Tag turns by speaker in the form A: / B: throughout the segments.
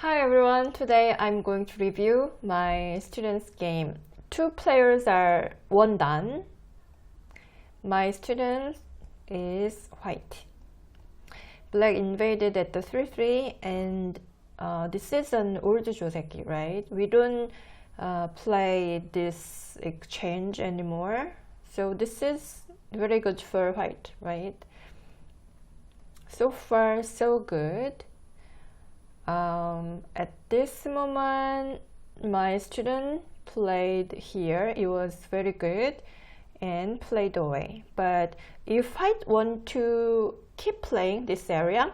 A: Hi everyone, today I'm going to review my students' game. Two players are one dan. My student is white. Black invaded at the 3-3 and this is an old joseki, right? We don't play this exchange anymore. So this is very good for white, right? So far, so good. At this moment, my student played here. It was very good and played away. But if white want to keep playing this area,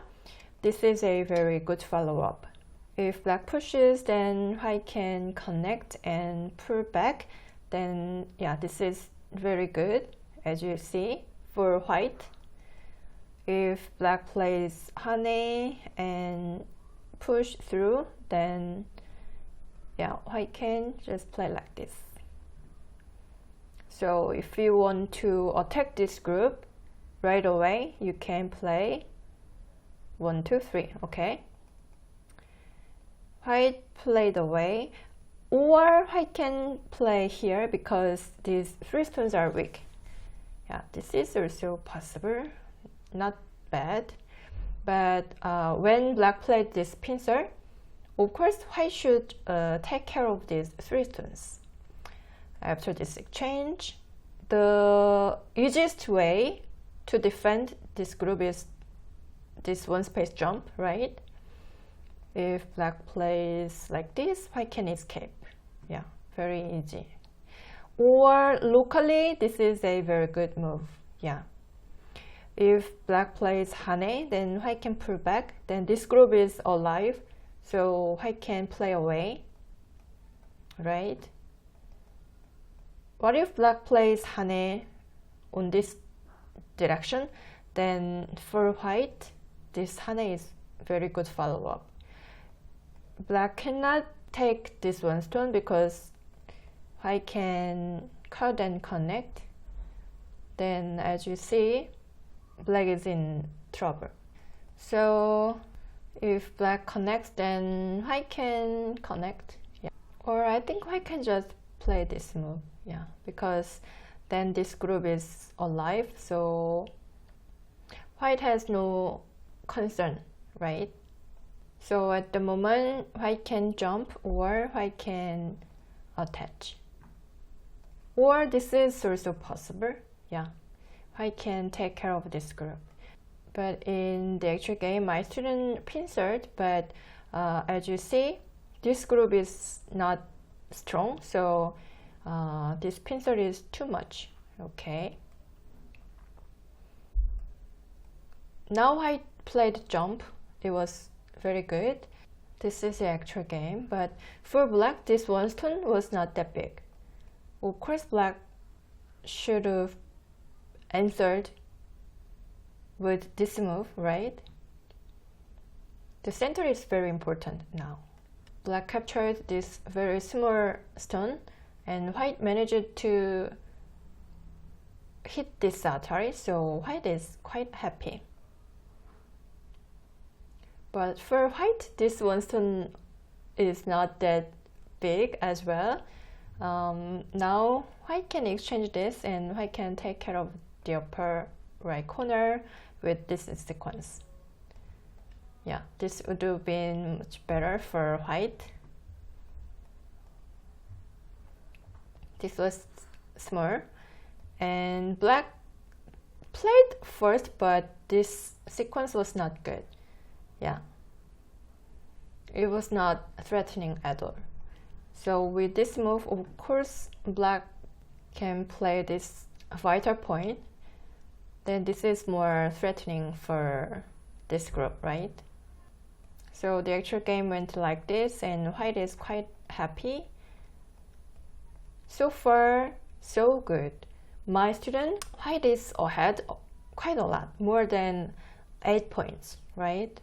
A: this is a very good follow-up. If black pushes, then white can connect and pull back. Then yeah, this is very good, as you see, for white. If black plays hane and push through, then yeah, white can just play like this. So if you want to attack this group right away, you can play 1, 2, 3. Okay, white played away, or white can play here because these 3 stones are weak. Yeah, this is also possible, not bad. But when black played this pincer, of course white should take care of these 3 stones. After this exchange, the easiest way to defend this group is this one space jump, right? If black plays like this, white can escape. Yeah, very easy. Or locally, this is a very good move. Yeah. If black plays hane, then white can pull back. Then this group is alive, so white can play away, right? What if black plays hane on this direction? Then for white, this hane is very good follow-up. Black cannot take this one stone because white can cut and connect. Then as you see, black is in trouble. So if black connects, then white can connect. Yeah. Or I think white can just play this move. Yeah, because then this group is alive, so white has no concern, right? So at the moment, white can jump or white can attach. Or this is also possible. Yeah. White can take care of this group. But in the actual game, my student pincered, but as you see, this group is not strong, so this pincer is too much. Okay. Now white played jump. It was very good. This is the actual game, but for black, this one stone was not that big. Of course, black should have answered with this move, right? The center is very important now. Black captured this very small stone and white managed to hit this atari, so white is quite happy. But for white, this one stone is not that big as well. Now white can exchange this and white can take care of the upper right corner with this sequence. Yeah, this would have been much better for white. This was small, and black played first, but this sequence was not good. Yeah, it was not threatening at all. So with this move, of course, black can play this vital point. Then this is more threatening for this group, right? So the actual game went like this, and white is quite happy. So far, so good. My student, white is ahead quite a lot, more than 8 points, right?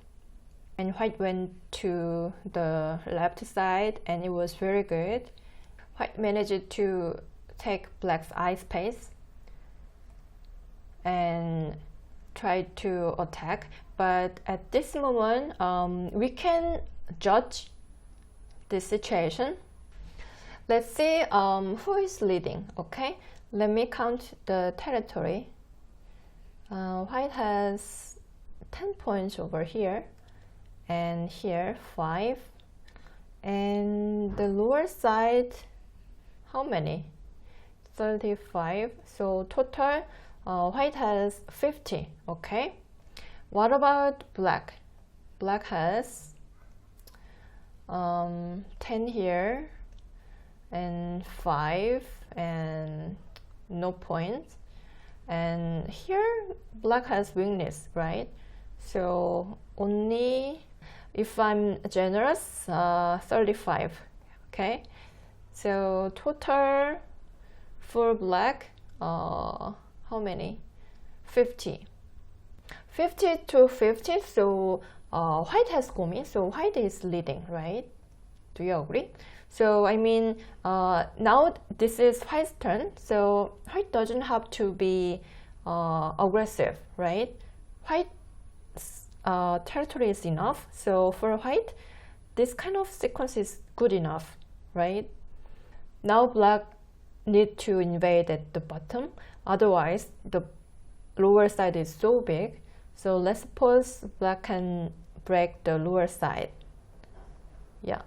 A: And white went to the left side, and it was very good. White managed to take black's eye space and tried to attack, but at this moment we can judge this situation. Let's see who is leading. Okay, let me count the territory. White has 10 points over here, and here 5, and the lower side, how many? 35. So total, white has 50. Okay, what about black? Black has 10 here and 5 and no points, and here black has weakness, right? So only, if I'm generous, 35. Okay, so total for black, how many? 50. 50 to 50. So white has Gomi, so white is leading, right? Do you agree? So I mean, now this is white's turn, so white doesn't have to be aggressive, right? White's territory is enough, so for white, this kind of sequence is good enough, right? Now black need to invade at the bottom, otherwise the lower side is so big. So let's suppose black can break the lower side. Yeah.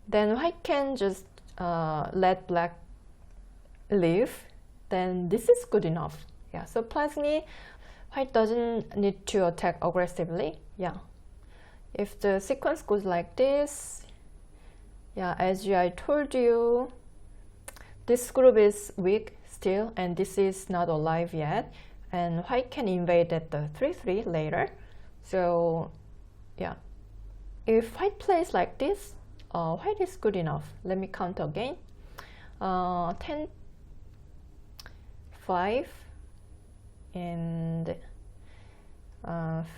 A: Then white can just let black leave. Then this is good enough. Yeah. Surprisingly, white doesn't need to attack aggressively. Yeah. If the sequence goes like this, yeah, as I told you, this group is weak still, and this is not alive yet. And white can invade at the 3-3 later. So yeah, if white plays like this, white is good enough. Let me count again. 10, 5, and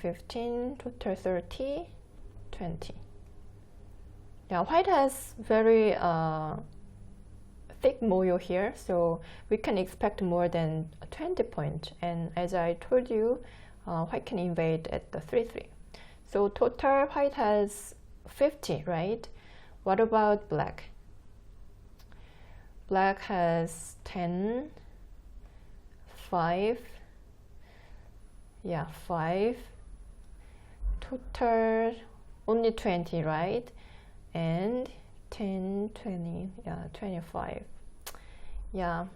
A: 15, total 30, 20. Yeah, white has very thick moyo here, so we can expect more than 20 points. And as I told you, white can invade at the 3-3. So total white has 50, right? What about black? Black has 10, 5, yeah, 5, total only 20, right? And 10, 20, yeah, 25. Yeah,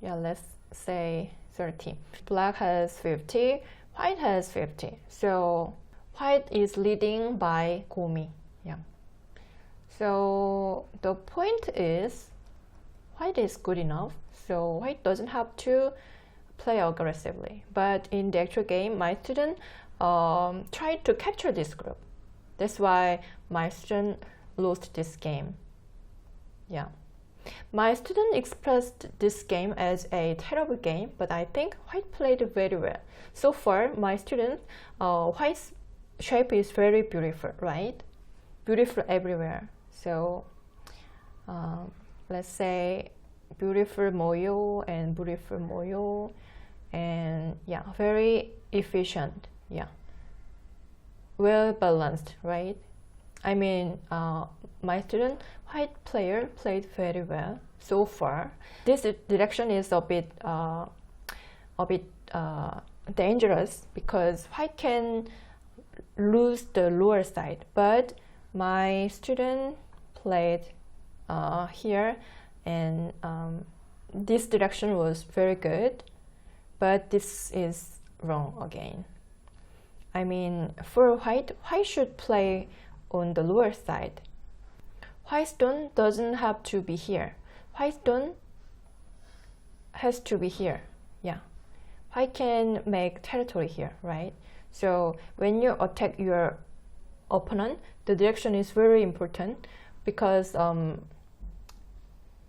A: let's say 30. Black has 50, white has 50. So white is leading by Gomi. Yeah. So the point is, white is good enough, so white doesn't have to play aggressively. But in the actual game, my student tried to capture this group. That's why my student lost this game. Yeah. My student expressed this game as a terrible game, but I think white played very well. So far, my student, white's shape is very beautiful, right? Beautiful everywhere. So let's say beautiful moyo and beautiful moyo, and yeah, very efficient. Yeah, well balanced, right? I mean, my student, white player, played very well so far. This direction is a bit dangerous because white can lose the lower side, but my student played here, and this direction was very good, but this is wrong again. I mean, for white should play on the lower side. White stone doesn't have to be here. White stone has to be here. Yeah, white can make territory here, right? So when you attack your opponent, the direction is very important because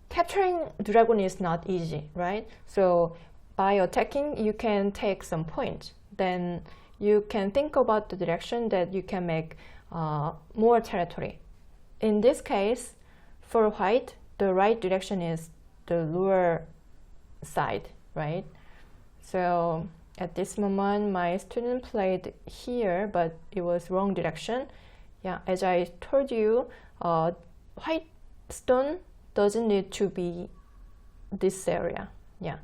A: capturing dragon is not easy, right? So by attacking, you can take some points. Then you can think about the direction that you can make more territory. In this case, for white, the right direction is the lower side, right? So at this moment, my student played here, but it was wrong direction. Yeah, as I told you, white stone doesn't need to be this area. Yeah,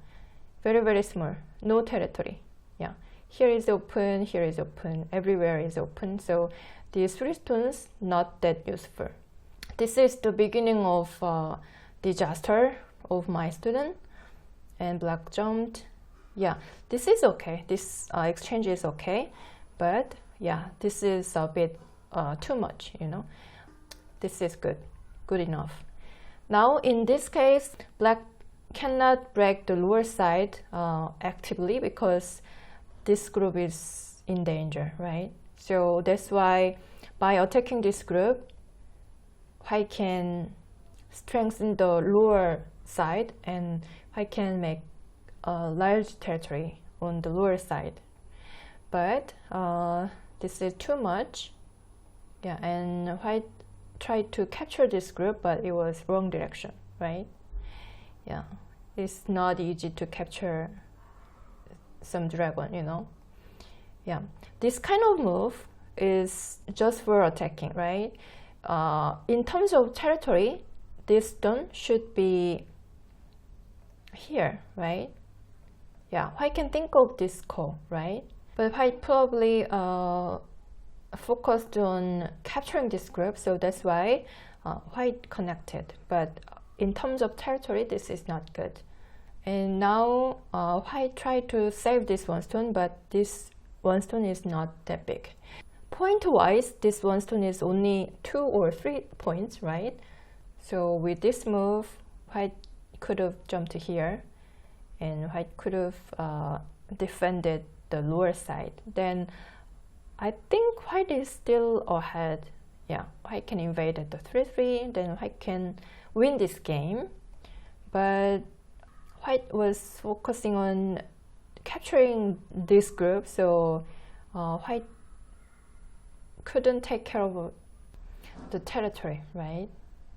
A: very, very small, no territory. Yeah, here is open, here is open, everywhere is open. So these 3 stones not that useful. This is the beginning of disaster of my student, and black jumped. Yeah, this is okay. This exchange is okay, but yeah, this is a bit too much, you know. This is good enough. Now in this case, black cannot break the lower side actively because this group is in danger, right? So that's why by attacking this group, white can strengthen the lower side and white can make a large territory on the lower side. But this is too much. Yeah, and white tried to capture this group, but it was wrong direction, right? Yeah, it's not easy to capture some dragon, you know. Yeah, this kind of move is just for attacking, right? In terms of territory, this stone should be here, right? Yeah, white can think of this core, right? But white probably focused on capturing this group, so that's why white connected. But in terms of territory, this is not good. And now white tried to save this 1 stone, but this 1 stone is not that big. Point wise, this 1 stone is only 2 or 3 points, right? So with this move, white could have jumped here, and white could have defended the lower side. Then I think white is still ahead. Yeah, white can invade at the 3-3, then white can win this game. But white was focusing on capturing this group, so white couldn't take care of the territory, right?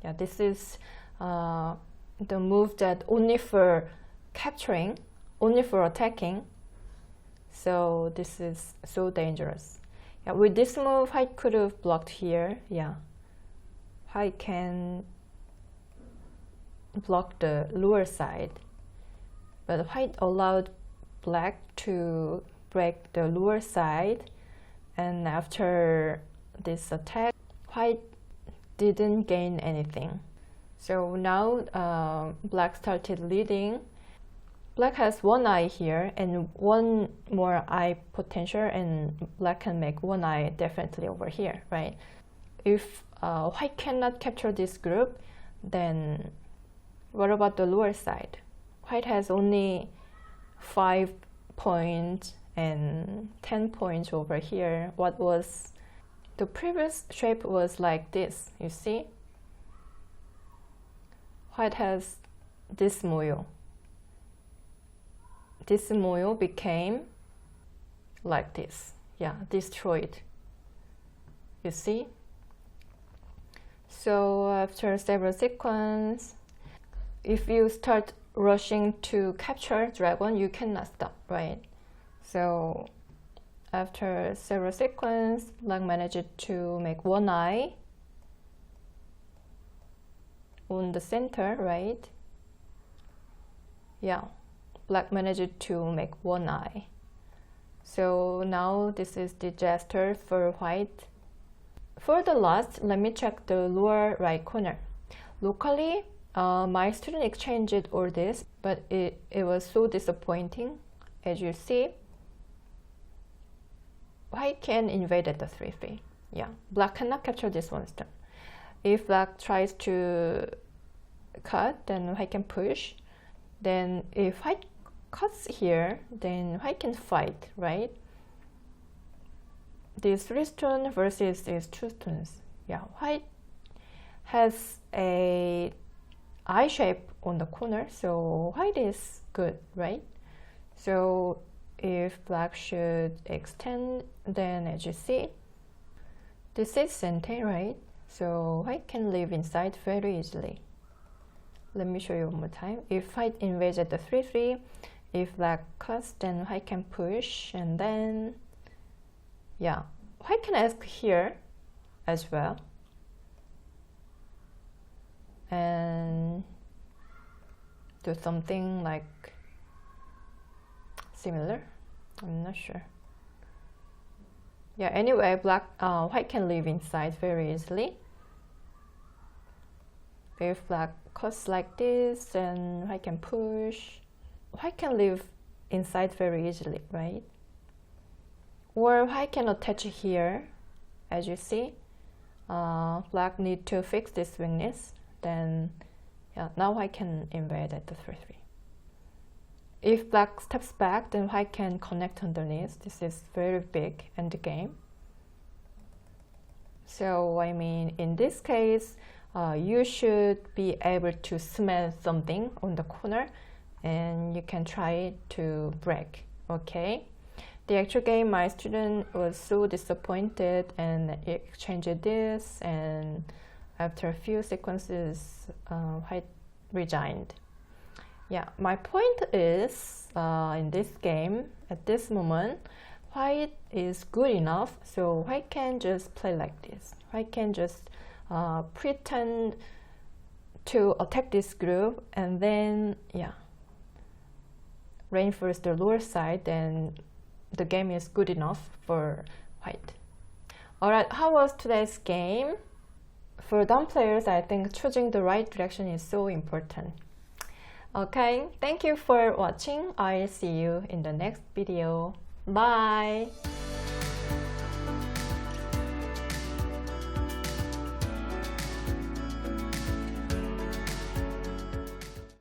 A: Yeah, this is the move that only for capturing, only for attacking. So this is so dangerous. Yeah, with this move, white could have blocked here. Yeah, white can block the lower side, but white allowed black to break the lower side, and after this attack, white didn't gain anything. So now black started leading. Black has 1 eye here and 1 more eye potential, and black can make 1 eye definitely over here, right? If white cannot capture this group, then what about the lower side? White has only 5 points and 10 points over here. What was the previous shape was like this, you see? White has this moyo. This moyo became like this. Yeah, destroyed. You see? So after several sequences, if you start rushing to capture dragon, you cannot stop, right? So after several sequences, black managed to make 1 eye on the center, right? Yeah, black managed to make 1 eye. So now this is disaster for white. For the last, let me check the lower right corner. Locally, my student exchanged all this, but it was so disappointing. As you see, white can invade at the 3-3. Yeah, black cannot capture this 1 stone. If black tries to cut, then white can push. Then if white cuts here, then white can fight, right? These 3 stones versus these 2 stones. Yeah, white has a eye shape on the corner, so white is good, right? So if black should extend, then as you see, this is center, right? So white can live inside very easily. Let me show you one more time. If white invades at the 3-3, if black cuts, then white can push, and then yeah, white can ask here as well. And do something like similar. I'm not sure. Yeah, anyway, white can live inside very easily. If black cuts like this, then white can push. White can live inside very easily, right? Or white can attach here, as you see. Black need to fix this weakness. Then, yeah, now white can invade at the 3-3. If black steps back, then white can connect underneath. This is very big endgame. So, I mean, in this case, you should be able to smell something on the corner, and you can try to break, okay? The actual game, my student was so disappointed and exchanged this, and after a few sequences, white resigned. Yeah, my point is, in this game, at this moment, white is good enough, so white can just play like this. White can just pretend to attack this group, and then, yeah, reinforce the lower side, then the game is good enough for white. Alright, how was today's game? For dumb players, I think choosing the right direction is so important. Okay, thank you for watching. I'll see you in the next video. Bye!